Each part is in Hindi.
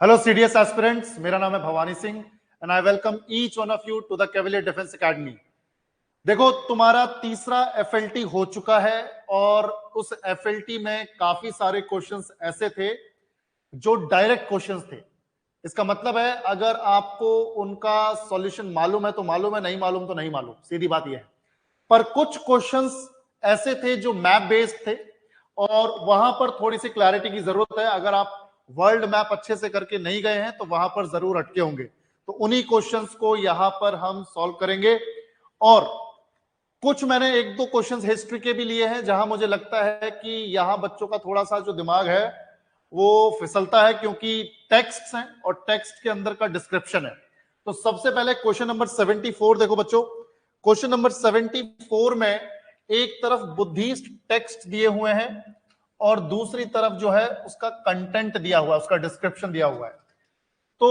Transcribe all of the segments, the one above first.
हेलो सीडीएस एस्पिरेंट्स, मेरा नाम है Bhavani Singh and I welcome each one of you to the Cavalier Defence Academy. देखो, तुम्हारा तीसरा एफएलटी हो चुका है और उस एफएलटी में काफी सारे क्वेश्चंस ऐसे थे जो डायरेक्ट क्वेश्चंस थे। इसका मतलब है अगर आपको उनका सॉल्यूशन मालूम है तो मालूम है, नहीं मालूम तो नहीं मालूम, सीधी बात यह है। पर कुछ क्वेश्चंस ऐसे थे जो मैप बेस्ड थे और वहां पर थोड़ी सी क्लैरिटी की जरूरत है। अगर आप वर्ल्ड मैप अच्छे से करके नहीं गए हैं तो वहां पर जरूर अटके होंगे, तो उन्हीं क्वेश्चंस को यहां पर हम सॉल्व करेंगे। और कुछ मैंने एक दो क्वेश्चंस हिस्ट्री के भी लिए हैं जहां मुझे लगता है कि यहां बच्चों का थोड़ा सा जो दिमाग है वो फिसलता है, क्योंकि टेक्स्ट हैं और टेक्स्ट के अंदर का डिस्क्रिप्शन है। तो सबसे पहले क्वेश्चन नंबर 74 देखो बच्चों। क्वेश्चन नंबर 74 में एक तरफ बुद्धिस्ट टेक्स्ट दिए हुए हैं और दूसरी तरफ जो है उसका कंटेंट दिया हुआ है, उसका डिस्क्रिप्शन दिया हुआ है। तो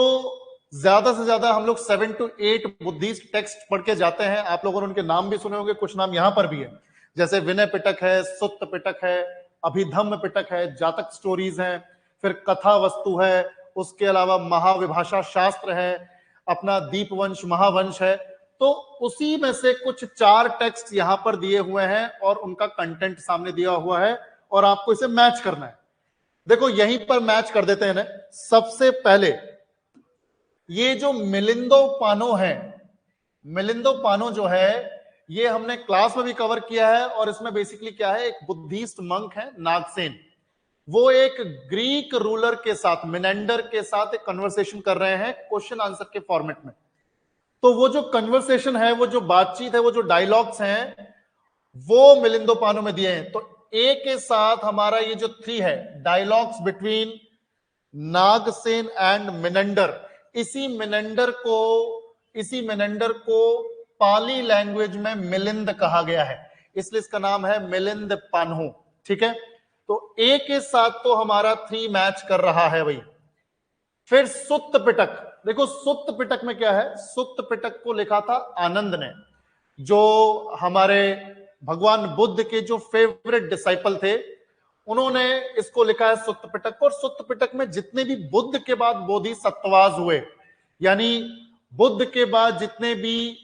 ज्यादा से ज्यादा हम लोग 7 to 8 बुद्धिस्ट टेक्स्ट पढ़ के जाते हैं। आप लोगों ने उनके नाम भी सुने होंगे, कुछ नाम यहां पर भी है, जैसे विनय पिटक है, सुत्त पिटक है, अभिधम्म पिटक है, जातक स्टोरीज हैं, फिर कथा वस्तु है, उसके अलावा महाविभाषा शास्त्र है, अपना दीपवंश महावंश है। तो उसी में से कुछ 4 टेक्स्ट यहां पर दिए हुए हैं और उनका कंटेंट सामने दिया हुआ है और आपको इसे मैच करना है। देखो यहीं पर मैच कर देते हैं ना। सबसे पहले ये जो मिलिंदो पानो है, मिलिंदो पानो जो है ये हमने क्लास में भी कवर किया है और इसमें बेसिकली क्या है, एक बुद्धिस्ट मंक है नागसेन। वो एक ग्रीक रूलर के साथ, मिनेंडर के साथ एक कन्वर्सेशन कर रहे हैं क्वेश्चन आंसर के फॉर्मेट में। तो वो जो कन्वर्सेशन है, वो जो बातचीत है, वो जो डायलॉग्स हैं, वो मिलिंदो पानो में दिए हैं। तो ए के साथ हमारा ये जो 3 है, dialogues between Nagasena and Menander, इसी मिनेंडर को पाली लैंग्वेज में मिलिंद कहा गया है, इसलिए इसका नाम है मिलिंद पान्हो। ठीक है, तो ए के साथ तो हमारा 3 मैच कर रहा है भाई। फिर सुत्त पिटक, देखो सुत्त पिटक में क्या है, सुत्त पिटक को लिखा था आनंद ने, जो हमारे भगवान बुद्ध के जो फेवरेट डिसाइपल थे, उन्होंने इसको लिखा है सुत्त पिटक। और सुत्त पिटक में जितने भी बुद्ध के बाद बोधिसत्वास हुए, यानी बुद्ध के बाद जितने भी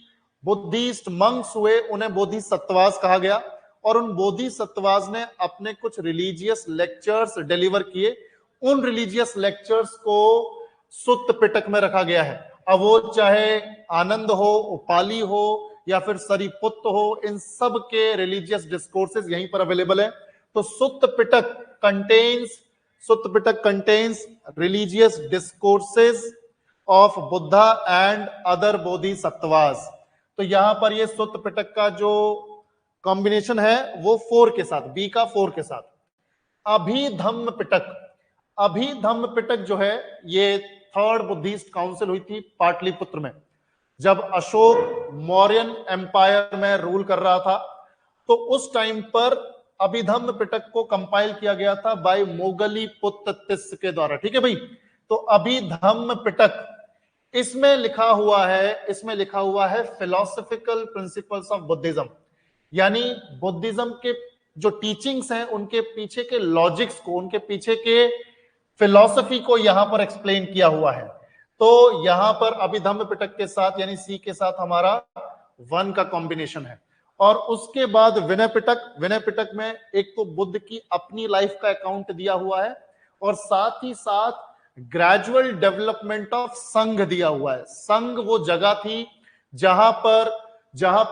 बुद्धिस्ट मंक्स हुए उन्हें बोधिसत्वास कहा गया। और उन बोधिसत्वास ने अपने कुछ रिलीजियस लेक्चर्स डिलीवर किए, उन रिलीजियस लेक्चर्स को सुत्त पिटक में रखा गया है। अब वो चाहे आनंद हो, उपाली हो या फिर सरिपुत्त हो, इन सब के रिलीजियस डिस्कोर्सेज यहीं पर अवेलेबल है। तो Sutta Pitaka contains religious discourses of Buddha and other bodhisattvas. तो यहां पर ये सुत्त पिटक का जो कॉम्बिनेशन है वो 4 के साथ, बी का 4 के साथ। अभिधम्म पिटक जो है ये 3rd बुद्धिस्ट काउंसिल हुई थी पाटलिपुत्र में, जब अशोक मौर्यन एम्पायर में रूल कर रहा था। तो उस टाइम पर अभिधम्म पिटक को कंपाइल किया गया था बाय मोगली पुत्तिस के द्वारा। ठीक है भाई, तो अभिधम्म पिटक, इसमें लिखा हुआ है फिलोसॉफिकल प्रिंसिपल्स ऑफ बुद्धिज्म, यानी बुद्धिज्म के जो टीचिंग्स हैं उनके पीछे के लॉजिक्स को, उनके पीछे के फिलॉसफी को यहां पर एक्सप्लेन किया हुआ है। तो यहां पर अभिधम्म पिटक के साथ यानी सी के साथ हमारा 1 का कॉम्बिनेशन है। और उसके बाद विनय पिटक में एक तो बुद्ध की अपनी लाइफ का अकाउंट दिया हुआ है और साथ ही साथ ग्रेजुअल डेवलपमेंट ऑफ संघ दिया हुआ है। संघ वो जगह थी जहां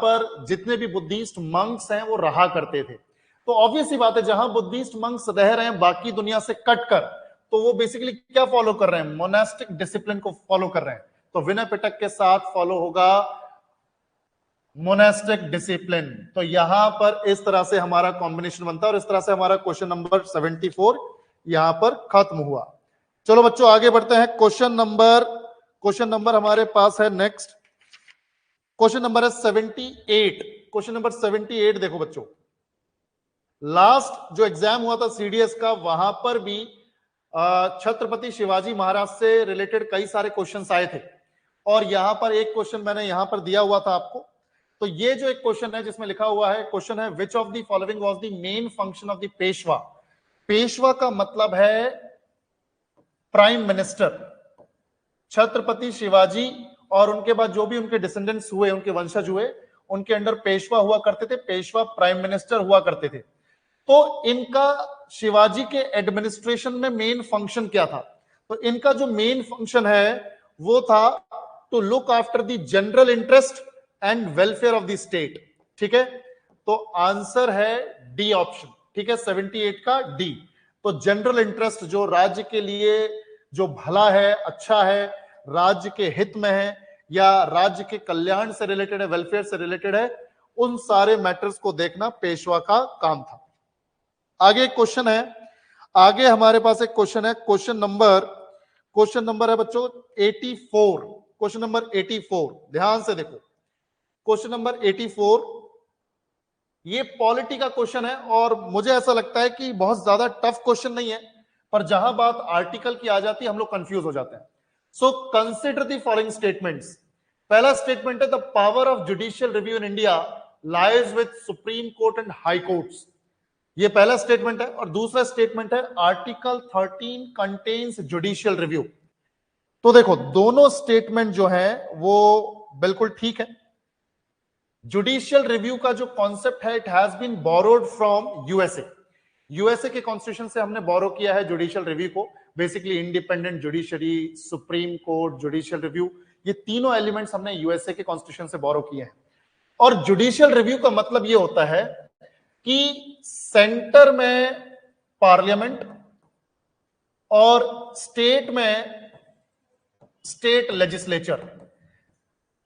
पर जितने भी बुद्धिस्ट मंक्स हैं वो रहा करते थे। तो ऑब्वियस सी बात है, जहां बुद्धिस्ट मंक्स रह रहे हैं बाकी दुनिया से कट कर, तो वो बेसिकली क्या फॉलो कर रहे हैं, मोनास्टिक डिसिप्लिन को फॉलो कर रहे हैं। तो विनय पिटक के साथ फॉलो होगा मोनास्टिक डिसिप्लिन। तो यहां पर इस तरह से हमारा कॉम्बिनेशन बनता है और इस तरह से हमारा क्वेश्चन नंबर 74 यहां पर खत्म हुआ। चलो बच्चों आगे बढ़ते हैं। क्वेश्चन नंबर हमारे पास है नेक्स्ट, क्वेश्चन नंबर है 78। क्वेश्चन नंबर 78 देखो बच्चों, लास्ट जो एग्जाम हुआ था सीडीएस का, वहां पर भी छत्रपति शिवाजी महाराज से रिलेटेड कई सारे क्वेश्चंस आए थे और यहां पर एक क्वेश्चन मैंने यहां पर दिया हुआ था आपको। तो ये जो एक क्वेश्चन है जिसमें लिखा हुआ है, क्वेश्चन है विच of the following was the main function of the Peshwa. Peshwa का मतलब है प्राइम मिनिस्टर। छत्रपति शिवाजी और उनके बाद जो भी उनके डिसेंडेंट्स हुए, उनके वंशज हुए, उनके अंडर पेशवा हुआ करते थे, पेशवा प्राइम मिनिस्टर हुआ करते थे। तो इनका शिवाजी के एडमिनिस्ट्रेशन में मेन फंक्शन क्या था? तो इनका जो मेन फंक्शन है वो था to look after the general interest and welfare of the state. ठीक है, तो आंसर है डी ऑप्शन। ठीक है, 78 का डी। तो जनरल इंटरेस्ट जो राज्य के लिए जो भला है, अच्छा है, राज्य के हित में है या राज्य के कल्याण से रिलेटेड है, वेलफेयर से रिलेटेड है, उन सारे मैटर्स को देखना पेशवा का काम था। आगे क्वेश्चन है, आगे हमारे पास एक क्वेश्चन है, क्वेश्चन नंबर है बच्चों 84। क्वेश्चन नंबर 84, ध्यान से देखो। क्वेश्चन नंबर 84 ये पॉलिटी का क्वेश्चन है और मुझे ऐसा लगता है कि बहुत ज्यादा टफ क्वेश्चन नहीं है, पर जहां बात आर्टिकल की आ जाती है हम लोग कंफ्यूज हो जाते हैं। So consider the following statements. पहला स्टेटमेंट है the power of judicial review in India lies with supreme court and high courts. ये पहला स्टेटमेंट है। और दूसरा स्टेटमेंट है आर्टिकल 13 कंटेन्स जुडिशियल रिव्यू। तो देखो दोनों स्टेटमेंट जो है वो बिल्कुल ठीक है। जुडिशियल रिव्यू का जो कॉन्सेप्ट है it has been borrowed from USA के कॉन्स्टिट्यूशन से हमने बोरो किया है जुडिशियल रिव्यू को। Basically independent judiciary, supreme court, judicial review, ये तीनों एलिमेंट्स हमने यूएसए के कॉन्स्टिट्यूशन से बोरो किए हैं। और जुडिशियल रिव्यू का मतलब ये होता है कि सेंटर में पार्लियामेंट और स्टेट में स्टेट लेजिस्लेचर,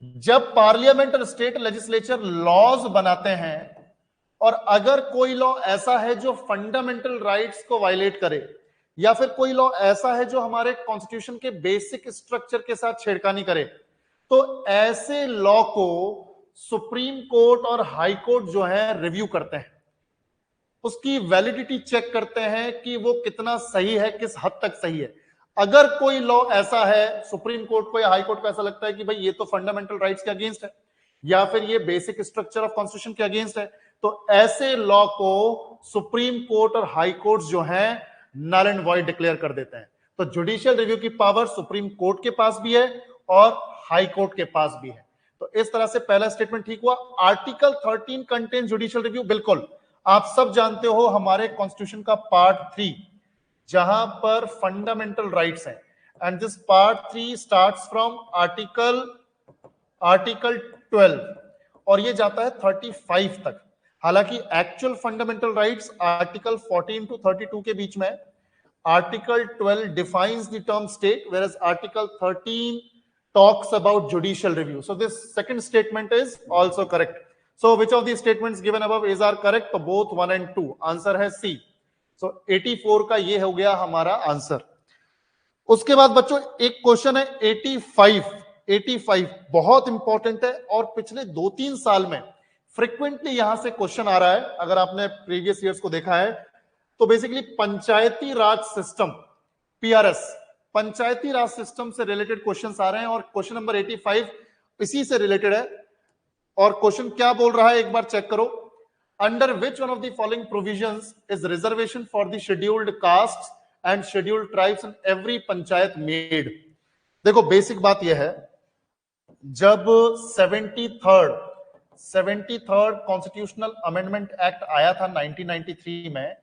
जब पार्लियामेंट और स्टेट लेजिस्लेचर लॉज बनाते हैं और अगर कोई लॉ ऐसा है जो फंडामेंटल राइट्स को वायलेट करे या फिर कोई लॉ ऐसा है जो हमारे कॉन्स्टिट्यूशन के बेसिक स्ट्रक्चर के साथ छेड़खानी करे, तो ऐसे लॉ को सुप्रीम कोर्ट और हाई कोर्ट जो है रिव्यू करते हैं, उसकी वैलिडिटी चेक करते हैं कि वो कितना सही है, किस हद तक सही है। अगर कोई लॉ ऐसा है, सुप्रीम कोर्ट को या हाई कोर्ट को ऐसा लगता है कि भाई ये तो फंडामेंटल राइट्स के अगेंस्ट है या फिर ये बेसिक स्ट्रक्चर ऑफ कॉन्स्टिट्यूशन के अगेंस्ट है, तो ऐसे लॉ को सुप्रीम कोर्ट और हाई कोर्ट जो है नल एंड वॉइड डिक्लेयर कर देते हैं। तो जुडिशियल रिव्यू की पावर सुप्रीम कोर्ट के पास भी है और हाई कोर्ट के पास भी है। तो इस तरह से पहला स्टेटमेंट ठीक हुआ। आर्टिकल 13 कंटेन जुडिशियल रिव्यू, बिल्कुल आप सब जानते हो हमारे कॉन्स्टिट्यूशन का पार्ट 3 जहां पर फंडामेंटल राइट्स हैं, and this part 3 starts from article 12 और ये जाता है 35 तक। हालांकि actual fundamental rights article 14 to 32 के बीच में। Article 12 defines the term state, whereas article 13 talks about judicial review. So this second statement is also correct. So which of these statements given above is are correct? तो both 1 and 2, आंसर है C. So 84 का ये हो गया हमारा आंसर। उसके बाद बच्चों एक क्वेश्चन है 85 बहुत इंपॉर्टेंट है और पिछले 2-3 साल में फ्रिक्वेंटली यहां से क्वेश्चन आ रहा है। अगर आपने प्रीवियस ईयर्स को देखा है तो बेसिकली पंचायती राज सिस्टम, पीआरएस, पंचायती राज सिस्टम से रिलेटेड क्वेश्चंस आ रहे हैं और क्वेश्चन नंबर 85 इसी से रिलेटेड है। और क्वेश्चन क्या बोल रहा है एक बार चेक करो। Under which one of the following provisions is reservation for the scheduled caste and scheduled tribes in every panchayat made. देखो बेसिक बात यह है, जब 73rd कॉन्स्टिट्यूशनल अमेंडमेंट एक्ट आया था 1993 में,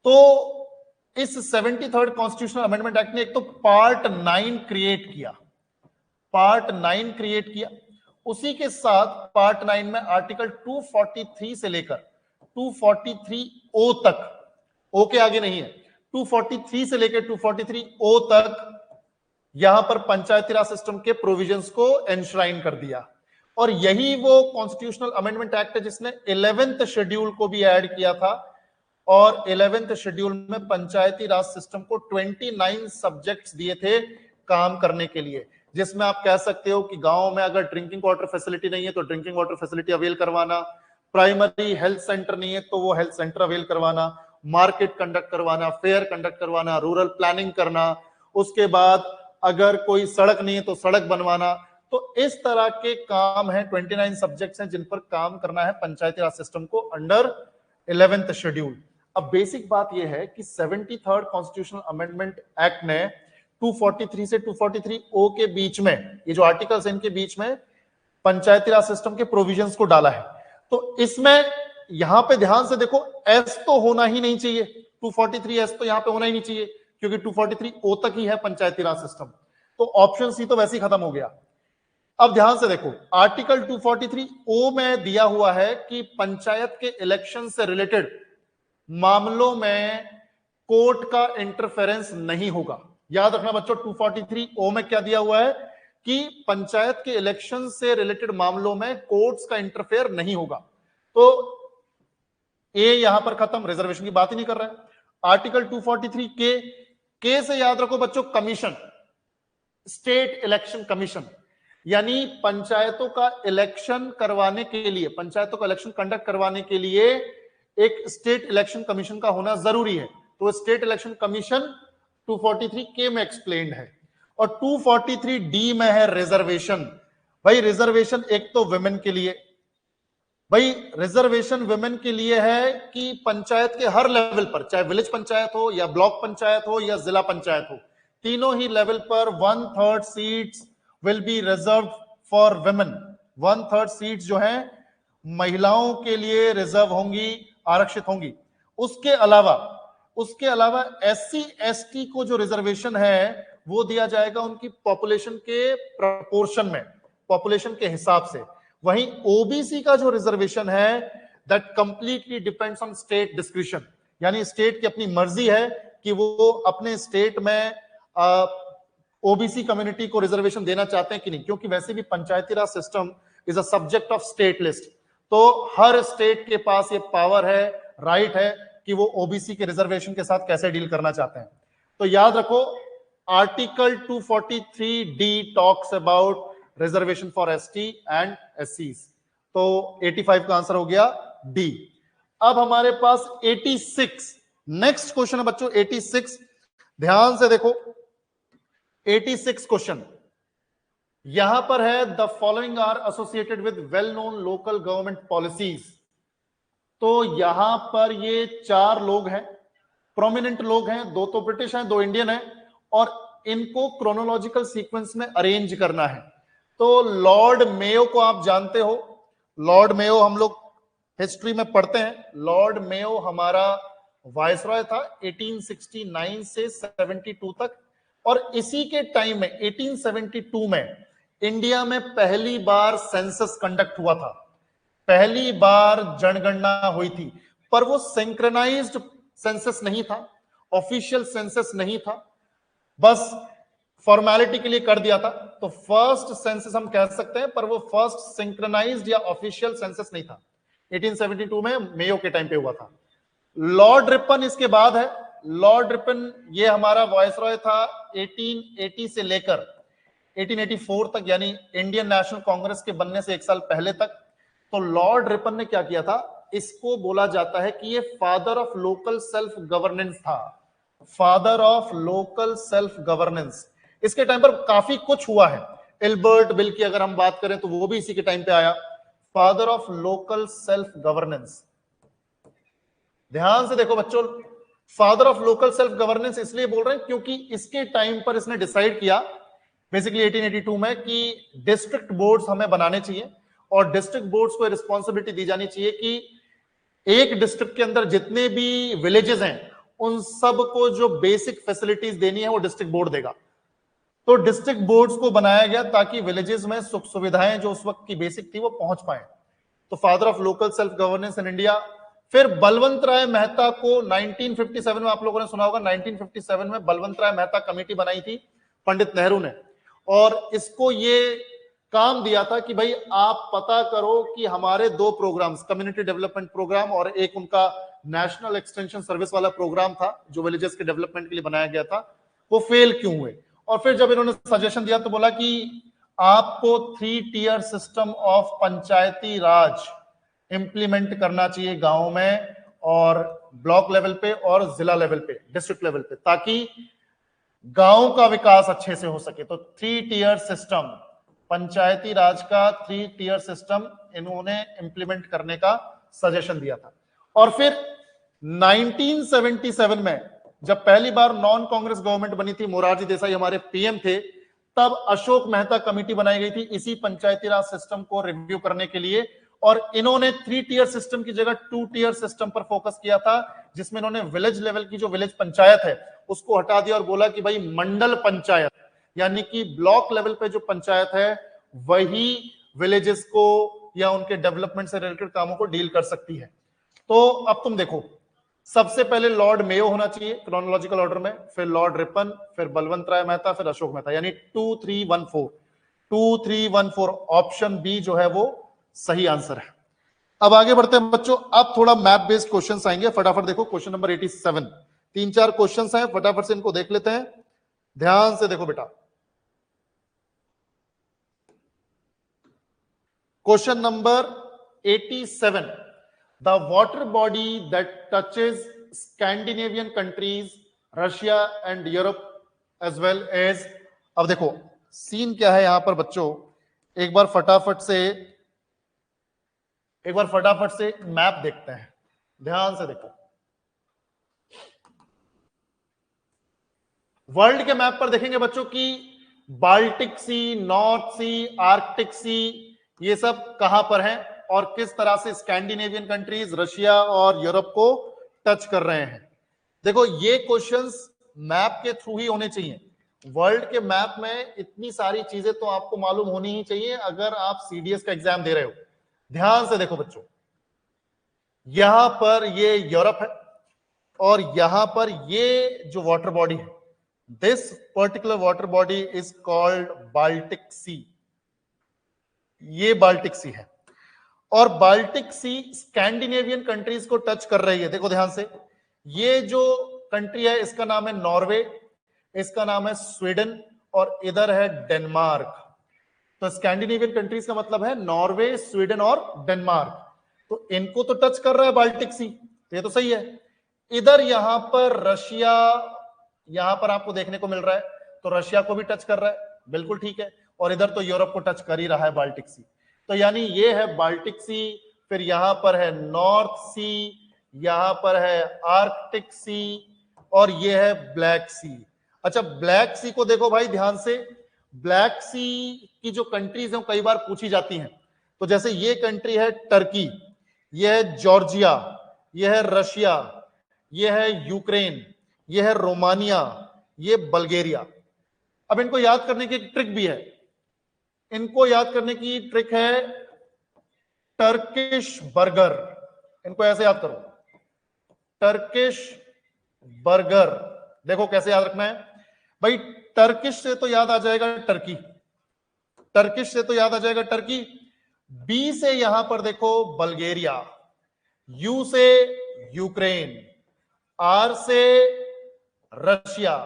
तो इस 73rd कॉन्स्टिट्यूशनल अमेंडमेंट एक्ट ने एक तो पार्ट 9 क्रिएट किया, उसी के साथ पार्ट 9 में आर्टिकल 243 से लेकर 243O तक, ओ के आगे नहीं है, 243 से लेकर 243O तक यहां पर पंचायती राज सिस्टम के प्रोविजंस को एनश्राइन कर दिया। और यही वो कॉन्स्टिट्यूशनल अमेंडमेंट एक्ट है जिसने 11th शेड्यूल को भी ऐड किया था और 11th शेड्यूल में पंचायती राज सिस्टम को 29 सब्जेक्ट्स दिए थे काम करने के लिए, जिसमें आप कह सकते हो कि गांव में अगर ड्रिंकिंग वाटर फैसिलिटी नहीं है तो ड्रिंकिंग वाटर फैसिलिटी अवेल करवाना, प्राइमरी हेल्थ सेंटर नहीं है तो वो हेल्थ सेंटर अवेल करवाना, मार्केट कंडक्ट करवाना, फेयर कंडक्ट करवाना, रूरल प्लानिंग करना, उसके बाद अगर कोई सड़क नहीं है तो सड़क बनवाना। तो इस तरह के काम है, 29 सब्जेक्ट्स हैं जिन पर काम करना है पंचायती राज सिस्टम को अंडर 11th शेड्यूल। अब बेसिक बात यह है कि 73rd कॉन्स्टिट्यूशनल अमेंडमेंट एक्ट ने 243 से 243 ओ के बीच में, ये जो आर्टिकल्स इनके बीच में पंचायती राज सिस्टम के प्रोविजंस को डाला है। तो इसमें यहां पे ध्यान से देखो, एस तो होना ही नहीं चाहिए, 243 एस तो यहां पे होना ही नहीं चाहिए, क्योंकि 243 ओ तक ही है पंचायती राज सिस्टम। तो ऑप्शन सी तो वैसे ही खत्म हो गया। अब ध्यान से देखो, आर्टिकल 243 ओ में दिया हुआ है कि पंचायत के इलेक्शन से रिलेटेड मामलों में कोर्ट का इंटरफेरेंस नहीं होगा। याद रखना बच्चों, 243 ओ में क्या दिया हुआ है कि पंचायत के इलेक्शन से रिलेटेड मामलों में कोर्ट्स का इंटरफेयर नहीं होगा। तो ए यहां पर खत्म, रिजर्वेशन की बात ही नहीं कर रहा है। आर्टिकल 243 के से याद रखो बच्चों, कमीशन, स्टेट इलेक्शन कमीशन, यानी पंचायतों का इलेक्शन करवाने के लिए, पंचायतों का इलेक्शन कंडक्ट करवाने के लिए एक स्टेट इलेक्शन कमीशन का होना जरूरी है। तो स्टेट इलेक्शन कमीशन 243 के में एक्सप्लेन्ड है। और 243 डी में है रिजर्वेशन। भाई रिजर्वेशन एक तो वुमेन के लिए, भाई रिजर्वेशन वुमेन के लिए है कि पंचायत के हर लेवल पर, चाहे विलेज पंचायत हो या ब्लॉक पंचायत हो या जिला पंचायत हो, तीनों ही लेवल पर 1/3 seats will be reserve for women. 1/3 seats जो है महिलाओं के लिए रिजर्व होंगी, आरक्षित होंगी। उसके अलावा SC ST को जो रिजर्वेशन है वो दिया जाएगा उनकी पॉपुलेशन के प्रपोर्शन में, पॉपुलेशन के हिसाब से। वहीं OBC का जो रिजर्वेशन है that completely depends on state discretion, यानी स्टेट की अपनी मर्जी है कि वो अपने स्टेट में OBC कम्युनिटी को रिजर्वेशन देना चाहते हैं कि नहीं, क्योंकि वैसे भी panchayati raj system is a subject of state list. तो हर स्टेट के पास ये पावर है, राइट है कि वो OBC के रिजर्वेशन के साथ कैसे डील करना चाहते हैं। तो याद रखो, article 243 D talks about reservation for ST and SCs। तो 85 का आंसर हो गया डी। अब हमारे पास 86, नेक्स्ट क्वेश्चन है बच्चों 86। ध्यान से देखो 86 क्वेश्चन यहां पर है, the following are associated with well known local government policies. तो यहां पर ये 4 लोग हैं, प्रोमिनेंट लोग हैं, 2 तो ब्रिटिश हैं, 2 इंडियन हैं, और इनको क्रोनोलॉजिकल सीक्वेंस में अरेंज करना है। तो लॉर्ड मेयो को आप जानते हो, लॉर्ड मेयो हम लोग हिस्ट्री में पढ़ते हैं। लॉर्ड मेयो हमारा वायसरॉय था 1869 से 72 तक, और इसी के टाइम में 1872 में इंडिया में पहली बार सेंसस कंडक्ट हुआ था, पहली बार जनगणना हुई थी। पर वो सिंक्रोनाइज्ड सेंसस नहीं था, ऑफिशियल सेंसस नहीं था, बस फॉर्मेलिटी के लिए कर दिया था। तो फर्स्ट सेंसस हम कह सकते हैं, पर वो फर्स्ट सिंक्रोनाइज्ड या ऑफिशियल सेंसस नहीं था। 1872 में मेयो के टाइम पे हुआ था। लॉर्ड रिपन इसके बाद है। लॉर्ड रिपन ये हमारा वायसरॉय था 1880 से लेकर 1884 तक, यानी इंडियन नेशनल कांग्रेस के बनने से 1 साल पहले तक। तो लॉर्ड रिपन ने क्या किया था, इसको बोला जाता है कि ये father of local self governance था, father of local self governance. इसके टाइम पर काफी कुछ हुआ है। एल्बर्ट बिल की अगर हम बात करें तो वो भी इसी के टाइम पे आया, father of local self governance. ध्यान से देखो बच्चों, father of local self governance इसलिए बोल रहे हैं क्योंकि इसके टाइम पर इसने डिसाइड किया बेसिकली 1882 में कि डिस्ट्रिक्ट बोर्ड्स हमें बनाने चाहिए, और डिस्ट्रिक्ट बोर्ड्स को रिस्पॉन्सिबिलिटी दी जानी चाहिए कि एक डिस्ट्रिक्ट के अंदर जितने भी विलेजेस हैं उन सब को जो बेसिक फैसिलिटीज देनी है वो डिस्ट्रिक्ट बोर्ड देगा। तो डिस्ट्रिक्ट बोर्ड्स को बनाया गया ताकि विलेजेस में सुख सुविधाएं जो उस वक्त की बेसिक थी वो पहुंच पाए। तो father of local self governance in India. फिर बलवंत राय मेहता को 1957 में, आप लोगों ने सुना होगा, 1957 में बलवंत राय मेहता कमेटी बनाई थी पंडित नेहरू ने, और इसको ये काम दिया था कि भाई आप पता करो कि हमारे 2 प्रोग्राम्स, कम्युनिटी डेवलपमेंट प्रोग्राम और एक उनका नेशनल एक्सटेंशन सर्विस वाला प्रोग्राम था जो विलेजेस के डेवलपमेंट के लिए बनाया गया था, वो फेल क्यों हुए। और फिर जब इन्होंने सजेशन दिया तो बोला कि आपको 3 tier system of Panchayati Raj implement करना चाहिए गांवों में, और ब्लॉक लेवल पे और जिला लेवल पे, डिस्ट्रिक्ट लेवल पे, ताकि गांव का विकास अच्छे से हो सके। तो 3 टियर सिस्टम, पंचायती राज का 3 टियर सिस्टम इन्होंने इंप्लीमेंट करने का सजेशन दिया था। और फिर 1977 में जब पहली बार नॉन कांग्रेस गवर्नमेंट बनी थी, मोरारजी देसाई हमारे पीएम थे, तब अशोक मेहता कमेटी बनाई गई थी इसी पंचायती राज सिस्टम को रिव्यू करने के लिए, और इन्होंने 3 टियर सिस्टम की जगह 2 टियर सिस्टम पर फोकस किया था, जिसमें इन्होंने विलेज लेवल की जो विलेज पंचायत है उसको हटा दिया और बोला कि भाई मंडल पंचायत, यानी कि ब्लॉक लेवल पे जो पंचायत है वही विलेजेस को या उनके डेवलपमेंट से रिलेटेड कामों को डील कर सकती है। तो अब तुम देखो, सबसे पहले लॉर्ड मेयो होना चाहिए क्रोनोलॉजिकल ऑर्डर में, फिर लॉर्ड रिपन, फिर बलवंत राय मेहता, फिर अशोक मेहता, यानी 2 3 1 4 ऑप्शन बी जो है वो सही आंसर है। अब आगे बढ़ते हैं बच्चों, अब थोड़ा मैप बेस्ड क्वेश्चंस आएंगे, फटाफट देखो क्वेश्चन नंबर 87, 3-4 क्वेश्चंस हैं, फटाफट से इनको देख लेते हैं, ध्यान से देखो बेटा। Question number 87, the water body that touches Scandinavian countries, Russia and Europe as well as, अब देखो सीन क्या है यहां पर बच्चों, एक बार फटाफट से मैप देखते हैं, ध्यान से देखो। वर्ल्ड के मैप पर देखेंगे बच्चों की बाल्टिक सी, नॉर्थ सी, आर्कटिक सी, ये सब कहां पर हैं और किस तरह से स्कैंडिनेवियन कंट्रीज, रशिया और यूरोप को टच कर रहे हैं। देखो ये क्वेश्चंस मैप के थ्रू ही होने चाहिए। वर्ल्ड के मैप में इतनी सारी चीजें तो आपको मालूम होनी ही चाहिए अगर आप सीडीएस का एग्जाम दे रहे हो। ध्यान से देखो बच्चों, यहां पर ये यूरोप है और यहां पर ये जो वाटर बॉडी है, this particular water body is called Baltic Sea, ये बाल्टिक सी है। और बाल्टिक सी स्कैंडिनेवियन कंट्रीज को टच कर रही है। देखो ध्यान से, ये जो कंट्री है इसका नाम है नॉर्वे, इसका नाम है स्वीडन और इधर है डेनमार्क। तो स्कैंडिनेवियन कंट्रीज का मतलब है नॉर्वे, स्वीडन और डेनमार्क। तो इनको तो टच कर रहा है बाल्टिक सी, ये तो सही है। इधर यहां पर रशिया, यहां पर आपको देखने को मिल रहा है, तो रशिया को भी टच कर रहा है, बिल्कुल ठीक है। और इधर तो यूरोप को टच कर ही रहा है बाल्टिक सी। तो यानी ये है बाल्टिक सी, फिर यहां पर है नॉर्थ सी, यहां पर है आर्कटिक सी और ये है ब्लैक सी। अच्छा, ब्लैक सी को देखो भाई ध्यान से, ब्लैक सी की जो कंट्रीज हैं कई बार पूछी जाती हैं। तो जैसे ये कंट्री है टर्की, ये है जॉर्जिया, ये है रशिया, ये है यूक्रेन, ये है रोमानिया, ये बल्गेरिया। अब इनको याद करने की एक ट्रिक भी है, इनको याद करने की ट्रिक है टर्किश बर्गर। इनको ऐसे याद करो, टर्किश बर्गर। देखो कैसे याद रखना है भाई, टर्किश से तो याद आ जाएगा टर्की, टर्किश से तो याद आ जाएगा टर्की, बी से यहां पर देखो बल्गेरिया, यू से यूक्रेन, आर से रशिया,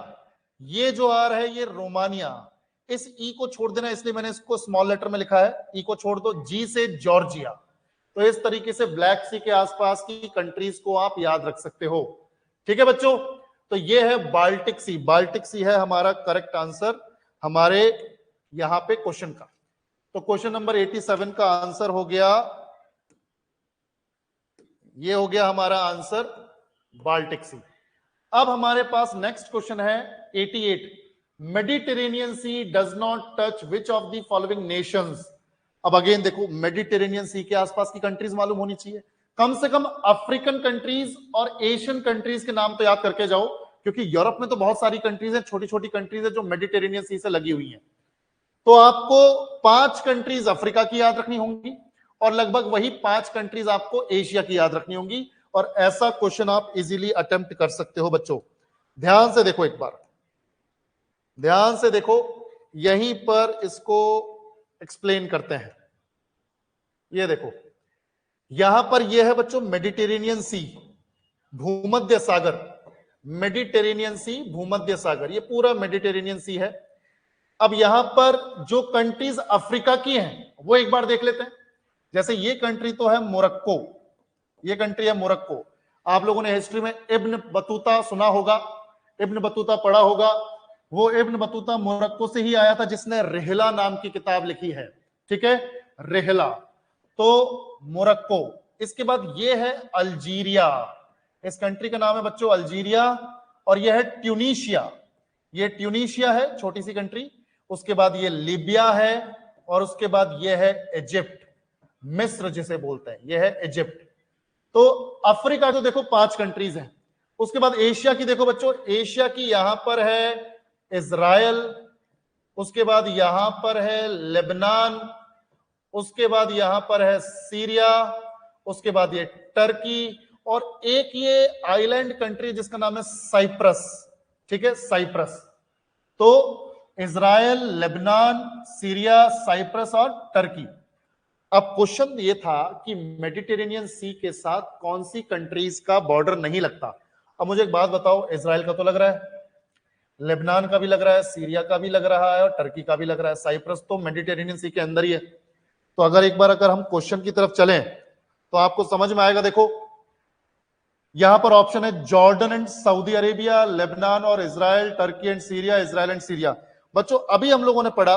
ये जो आर है ये रोमानिया। इस ई को छोड़ देना, इसलिए मैंने इसको स्मॉल लेटर में लिखा है, ई को छोड़ दो। जी से जॉर्जिया। तो इस तरीके से ब्लैक सी के आसपास की कंट्रीज को आप याद रख सकते हो। ठीक है बच्चों, तो ये है बाल्टिक सी, बाल्टिक सी है हमारा करेक्ट आंसर हमारे यहां पे क्वेश्चन का। तो क्वेश्चन नंबर 87 का आंसर हो गया, ये हो गया हमारा आंसर बाल्टिक सी। अब हमारे पास नेक्स्ट क्वेश्चन है 88, Mediterranean sea does not touch which of the following nations. अब अगेन देखो, मेडिटेरेनियन सी के आसपास की कंट्रीज मालूम होनी चाहिए, कम से कम अफ्रीकन कंट्रीज और एशियन कंट्रीज के नाम तो याद करके जाओ, क्योंकि यूरोप में तो बहुत सारी कंट्रीज है, छोटी छोटी कंट्रीज है जो मेडिटेरेनियन सी से लगी हुई है। तो आपको 5 कंट्रीज अफ्रीका की याद रखनी होंगी और लगभग वही 5 कंट्रीज आपको एशिया की याद रखनी होंगी, और ऐसा क्वेश्चन आप इजीली अटेम्प्ट कर सकते हो बच्चों। ध्यान से देखो, एक बार ध्यान से देखो, यहीं पर इसको एक्सप्लेन करते हैं। ये देखो, यहां पर यह है बच्चों मेडिटेरेनियन सी, भूमध्य सागर, मेडिटेरेनियन सी, भूमध्य सागर, ये पूरा मेडिटेरेनियन सी है। अब यहां पर जो कंट्रीज अफ्रीका की हैं वो एक बार देख लेते हैं। जैसे ये कंट्री तो है मोरक्को, ये कंट्री है मोरक्को। आप लोगों ने हिस्ट्री में इब्न बतूता सुना होगा, इब्न बतूता पढ़ा होगा। वो इब्न बतूता मोरक्को से ही आया था जिसने रिहला नाम की किताब लिखी है, ठीक है, रिहला। तो मोरक्को, इसके बाद ये है अल्जीरिया, इस कंट्री का नाम है बच्चों अल्जीरिया। और यह है ट्यूनीशिया, ये ट्यूनीशिया है छोटी सी कंट्री, उसके बाद ये लीबिया है, और उसके बाद ये है इजिप्ट, मिस्र जिसे बोलते हैं, ये है इजिप्ट। तो अफ्रीका जो देखो 5 कंट्रीज हैं। उसके बाद एशिया की देखो बच्चों, एशिया की यहां पर है इजराइल, उसके बाद यहां पर है लेबनान, उसके बाद यहां पर है सीरिया, उसके बाद ये टर्की, और एक ये आइलैंड कंट्री जिसका नाम है साइप्रस। ठीक है, साइप्रस। तो इजराइल, लेबनान, सीरिया, साइप्रस और टर्की। अब क्वेश्चन ये था कि मेडिटेरेनियन सी के साथ कौन सी कंट्रीज का बॉर्डर नहीं लगता। अब मुझे एक बात बताओ, इजराइल का तो लग रहा है, लेबनान का भी लग रहा है, सीरिया का भी लग रहा है, और टर्की का भी लग रहा है। साइप्रस तो मेडिटेरेनियन सी के अंदर ही है। तो अगर हम क्वेश्चन की तरफ चलें तो आपको समझ में आएगा। देखो यहां पर ऑप्शन है Jordan and Saudi Arabia, Lebanon और Israel, Turkey and Syria, Israel and Syria. बच्चों अभी हम लोगों ने पढ़ा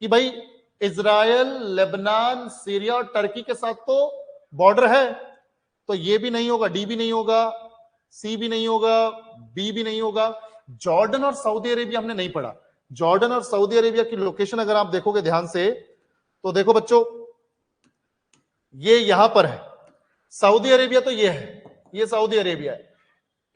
कि भाई इजराइल, लेबनान, सीरिया और टर्की के साथ तो बॉर्डर है, तो ये भी नहीं होगा, डी भी नहीं होगा, सी भी नहीं होगा, बी भी नहीं होगा। जॉर्डन और सऊदी अरेबिया हमने नहीं पढ़ा। जॉर्डन और सऊदी अरेबिया की लोकेशन अगर आप देखोगे ध्यान से, तो देखो बच्चों ये यहां पर है सऊदी अरेबिया, तो ये है, ये सऊदी अरेबिया है,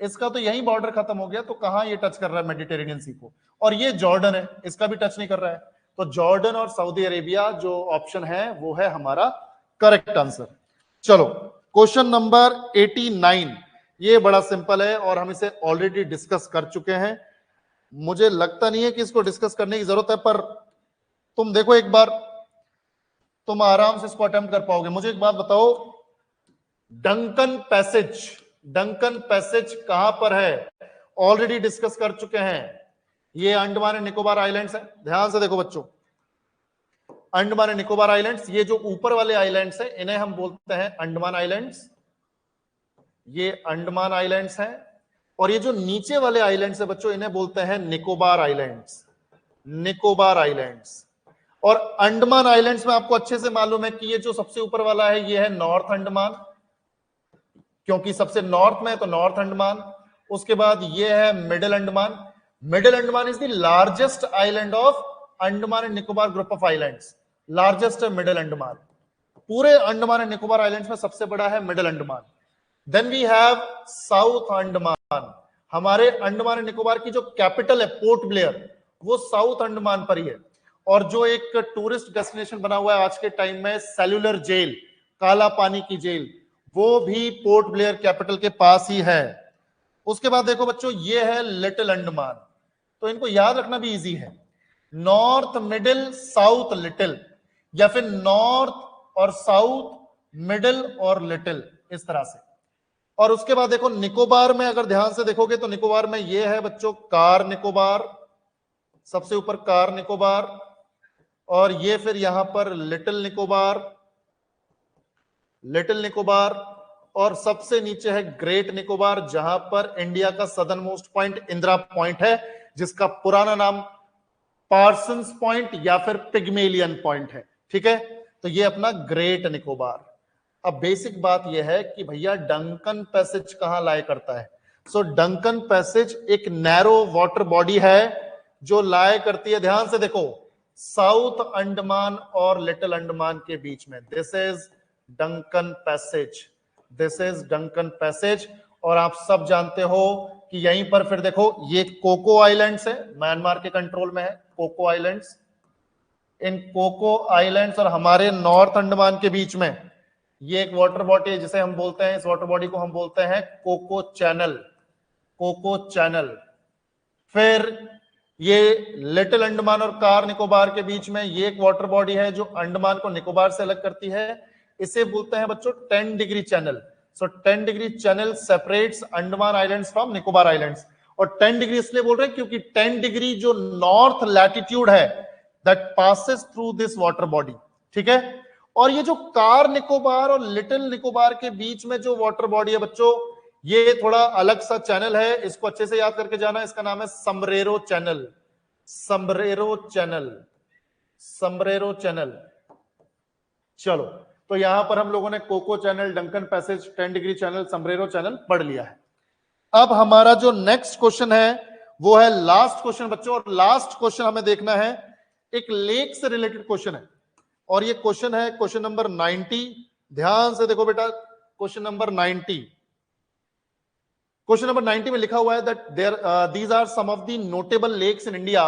इसका तो यही बॉर्डर खत्म हो गया, तो कहां ये टच कर रहा है मेडिटेरेनियन सी को। और ये जॉर्डन है, इसका भी टच नहीं कर रहा है। तो जॉर्डन और सऊदी अरेबिया जो ऑप्शन है वो है हमारा करेक्ट आंसर। चलो क्वेश्चन नंबर 89, ये बड़ा सिंपल है और हम इसे ऑलरेडी डिस्कस कर चुके हैं। मुझे लगता नहीं है कि इसको डिस्कस करने की जरूरत है, पर तुम देखो एक बार, तुम आराम से इसको अटेम्प्ट कर पाओगे। मुझे एक बात बताओ, डंकन पैसेज, डंकन पैसेज कहां पर है? ऑलरेडी डिस्कस कर चुके हैं। ये अंडमान एंड निकोबार आइलैंड्स है। ध्यान से देखो बच्चों, अंडमान एंड निकोबार आइलैंड्स, ये जो ऊपर वाले आइलैंड्स हैं इन्हें हम बोलते हैं अंडमान आइलैंड्स, ये अंडमान आइलैंड्स हैं। और ये जो नीचे वाले आइलैंड्स है बच्चों, इन्हें बोलते हैं निकोबार आइलैंड्स, निकोबार आइलैंड्स। और अंडमान आइलैंड्स में आपको अच्छे से मालूम है कि ये जो सबसे ऊपर वाला है ये है नॉर्थ अंडमान, क्योंकि सबसे नॉर्थ में है तो नॉर्थ अंडमान। उसके बाद ये है middle Andaman. Middle Andaman is the largest island of Andaman and Nicobar group of islands, largest है मिडिल अंडमान। पूरे अंडमान एंड निकोबार आइलैंड्स में सबसे बड़ा है middle Andaman. Then we have south Andaman. हमारे अंडमान एंड निकोबार की जो कैपिटल है पोर्ट ब्लेयर, वो साउथ अंडमान पर ही है। और जो एक टूरिस्ट डेस्टिनेशन बना हुआ है आज के टाइम में, सेल्यूलर जेल, काला पानी की जेल, वो भी पोर्ट ब्लेयर कैपिटल के पास ही है। उसके बाद देखो बच्चों, ये है लिटिल अंडमान। तो इनको याद रखना भी इजी है, नॉर्थ मिडिल साउथ लिटिल, या फिर नॉर्थ और साउथ मिडिल और लिटिल, इस तरह से। और उसके बाद देखो निकोबार में अगर ध्यान से देखोगे तो निकोबार में ये है बच्चों कार निकोबार, सबसे ऊपर कार निकोबार, और ये फिर यहां पर लिटिल निकोबार, लिटिल निकोबार, और सबसे नीचे है ग्रेट निकोबार, जहां पर इंडिया का southern most point Indira point है, जिसका पुराना नाम पार्सन्स पॉइंट या फिर पिग्मेलियन पॉइंट है। ठीक है, तो ये अपना ग्रेट निकोबार। अब बेसिक बात यह है कि भैया डंकन पैसेज कहां लाया करता है। सो डंकन पैसेज एक नैरो वाटर बॉडी है जो लाया करती है, ध्यान से देखो, साउथ अंडमान और लिटिल अंडमान के बीच में। This is Duncan passage, this is Duncan passage. और आप सब जानते हो कि यहीं पर फिर देखो ये कोको आइलैंड्स है, म्यांमार के कंट्रोल में है कोको आइलैंड्स। इन कोको आइलैंड्स और हमारे नॉर्थ अंडमान के बीच में ये एक वाटर बॉडी है जिसे हम बोलते हैं, इस वाटर बॉडी को हम बोलते हैं कोको चैनल, कोको चैनल। फिर ये लिटिल अंडमान और कार निकोबार के बीच में ये एक वाटर बॉडी है जो अंडमान को निकोबार से अलग करती है, इसे बोलते हैं बच्चों 10 Degree channel. So 10 Degree channel separates Andaman islands from Nicobar islands. और 10 डिग्री इसलिए बोल रहे हैं क्योंकि 10 डिग्री जो नॉर्थ लैटिट्यूड है that passes through this water body. ठीक है, और ये जो कार निकोबार और लिटिल निकोबार के बीच में जो वाटर बॉडी है बच्चों, ये थोड़ा अलग सा चैनल है, इसको अच्छे से याद करके जाना। इसका नाम है Sombrero Channel, Sombrero Channel, Sombrero Channel. चलो, तो यहां पर हम लोगों ने Coco Channel, Duncan Passage, 10 Degree Channel, Sombrero Channel पढ़ लिया है। अब हमारा जो नेक्स्ट क्वेश्चन है वो है लास्ट क्वेश्चन बच्चों, और लास्ट क्वेश्चन हमें देखना है, एक लेक से रिलेटेड क्वेश्चन है, और ये क्वेश्चन है क्वेश्चन नंबर 90। ध्यान से देखो बेटा, क्वेश्चन नंबर 90। क्वेश्चन नंबर 90 में लिखा हुआ है that these are some of the notable lakes in India,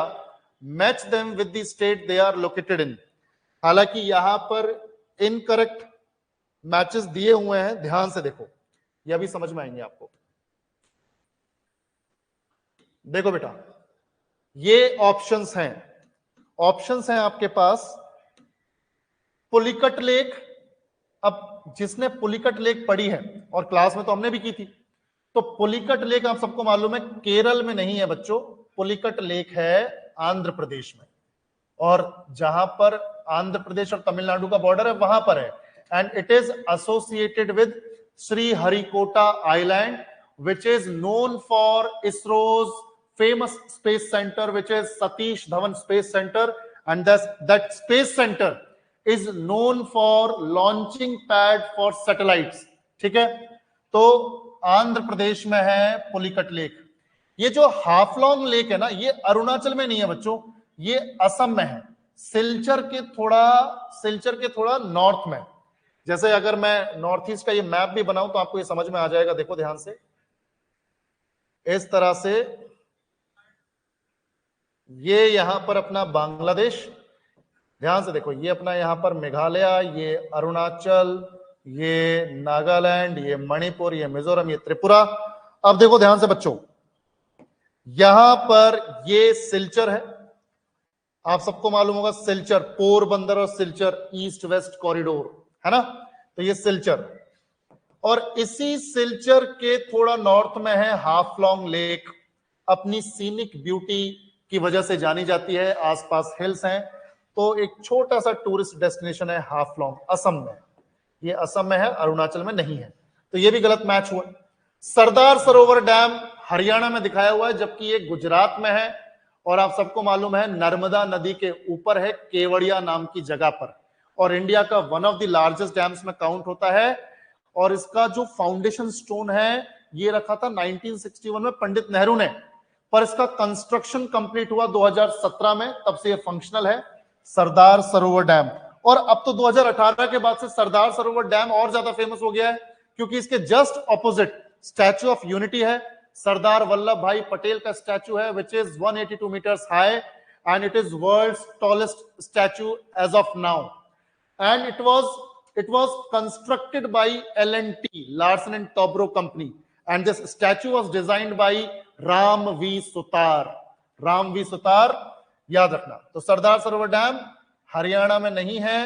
match them with the state they are located in. हालांकि यहां पर इनकरेक्ट मैचेस दिए हुए हैं, ध्यान से देखो, यह भी समझ में आएंगे आपको। देखो बेटा, ये ऑप्शंस हैं आपके पास। पुलिकट लेक, अब जिसने पुलिकट लेक पढ़ी है, और क्लास में तो हमने भी की थी, तो पुलिकट लेक आप सबको मालूम है केरल में नहीं है बच्चों, पुलिकट लेक है आंध्र प्रदेश में, और जहां पर आंध्र प्रदेश और तमिलनाडु का बॉर्डर है वहां पर है, and it is associated with Shri Harikota island which is known for ISRO's famous space center which is Satish Dhawan Space Center, and that space center is known for launching pad for satellites। ठीक है, तो आंध्र प्रदेश में है पुलिकट लेक। ये जो हाफलॉन्ग लेक है ना, ये अरुणाचल में नहीं है बच्चों, ये असम में है, सिलचर के थोड़ा नॉर्थ में। जैसे अगर मैं नॉर्थ ईस्ट का ये मैप भी बनाऊं तो आपको ये समझ में आ जाएगा। देखो ध्यान से, इस तरह से ये यहां पर अपना बांग्लादेश, ध्यान से देखो, ये अपना यहां पर मेघालय, ये अरुणाचल, ये नागालैंड, ये मणिपुर, ये मिजोरम, ये त्रिपुरा। अब देखो ध्यान से बच्चों, यहां पर ये सिलचर है, आप सबको मालूम होगा सिलचर, पोरबंदर और सिलचर ईस्ट वेस्ट कॉरिडोर है ना, तो ये सिलचर, और इसी सिलचर के थोड़ा नॉर्थ में है हाफलॉन्ग लेक, अपनी सीनिक ब्यूटी की वजह से जानी जाती है, आसपास हिल्स हैं, तो एक छोटा सा टूरिस्ट डेस्टिनेशन है हाफलॉन्ग, असम में। ये असम में है, अरुणाचल में नहीं है, तो ये भी गलत मैच हुआ। सरदार सरोवर डैम हरियाणा में दिखाया हुआ है, जबकि ये गुजरात में है, और आप सबको मालूम है नर्मदा नदी के ऊपर है, केवड़िया नाम की जगह पर, और इंडिया का one of the largest dams में काउंट होता है। और इसका जो फाउंडेशन स्टोन है ये रखा था 1961 में पंडित नेहरू ने, पर इसका कंस्ट्रक्शन कंप्लीट हुआ 2017 में, तब से ये फंक्शनल है सरदार सरोवर डैम। और अब तो 2018 के बाद से सरदार सरोवर डैम और ज्यादा फेमस हो गया है, क्योंकि इसके just opposite Statue of Unity है, सरदार वल्लभ भाई पटेल का स्टैच्यू है, which is 182 metres high, and it is world's tallest statue as of now, and it was constructed by L&T, Larsen and Toubro company, and this statue was designed by Ram V Sutar, याद रखना। तो सरदार सरोवर डैम हरियाणा में नहीं है,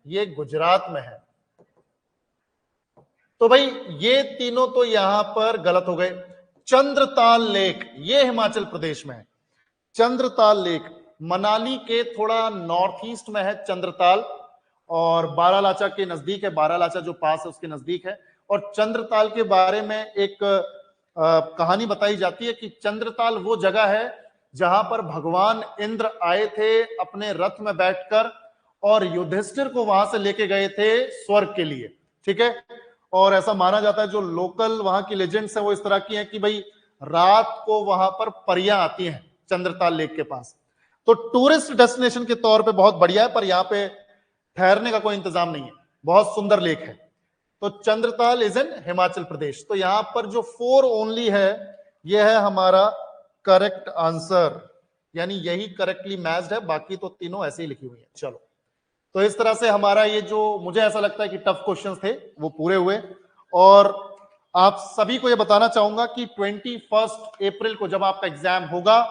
ये गुजरात में है। तो भाई ये तीनों तो यहां पर गलत हो गए। चंद्रताल लेक ये हिमाचल प्रदेश में है, चंद्रताल लेक मनाली के थोड़ा नॉर्थ ईस्ट में है चंद्रताल, और बारालाचा के नजदीक है, बारालाचा जो पास है उसके नजदीक है। और चंद्रताल के बारे में एक कहानी बताई जाती है कि चंद्रताल वो जगह है जहां पर भगवान इंद्र आए थे अपने रथ में बैठकर, और युधिष्ठिर को वहां से लेके गए थे स्वर्ग के लिए। ठीक है, और ऐसा माना जाता है, जो लोकल वहां की लेजेंड्स हैं वो इस तरह की हैं कि भाई रात को वहां पर परियां आती हैं चंद्रताल लेक के पास। तो टूरिस्ट डेस्टिनेशन के तौर पे बहुत बढ़िया है, पर यहाँ पे ठहरने का कोई इंतजाम नहीं है, बहुत सुंदर लेक है। तो चंद्रताल इज इन हिमाचल प्रदेश। तो यहां पर जो 4 ओनली है, यह है हमारा करेक्ट आंसर, यानी यही करेक्टली मैच्ड है, बाकी तो तीनों ऐसे ही लिखी हुई है। चलो, तो इस तरह से हमारा ये जो मुझे ऐसा लगता है कि टफ क्वेश्चंस थे वो पूरे हुए। और आप सभी को ये बताना चाहूंगा कि 21 अप्रैल को जब आपका एग्जाम होगा,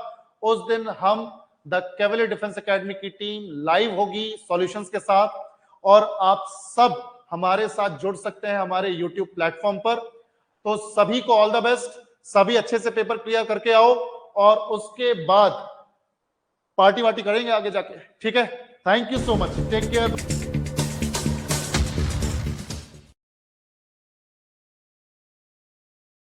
उस दिन हम द कैवलियर डिफेंस एकेडमी की टीम लाइव होगी सॉल्यूशंस के साथ, और आप सब हमारे साथ जुड़ सकते हैं हमारे यूट्यूब प्लेटफॉर्म पर। तो सभी को ऑल द बेस्ट, सभी अच्छे से पेपर क्लियर करके आओ, और उसके बाद पार्टी वार्टी करेंगे आगे जाके। ठीक है, thank you so much, take care.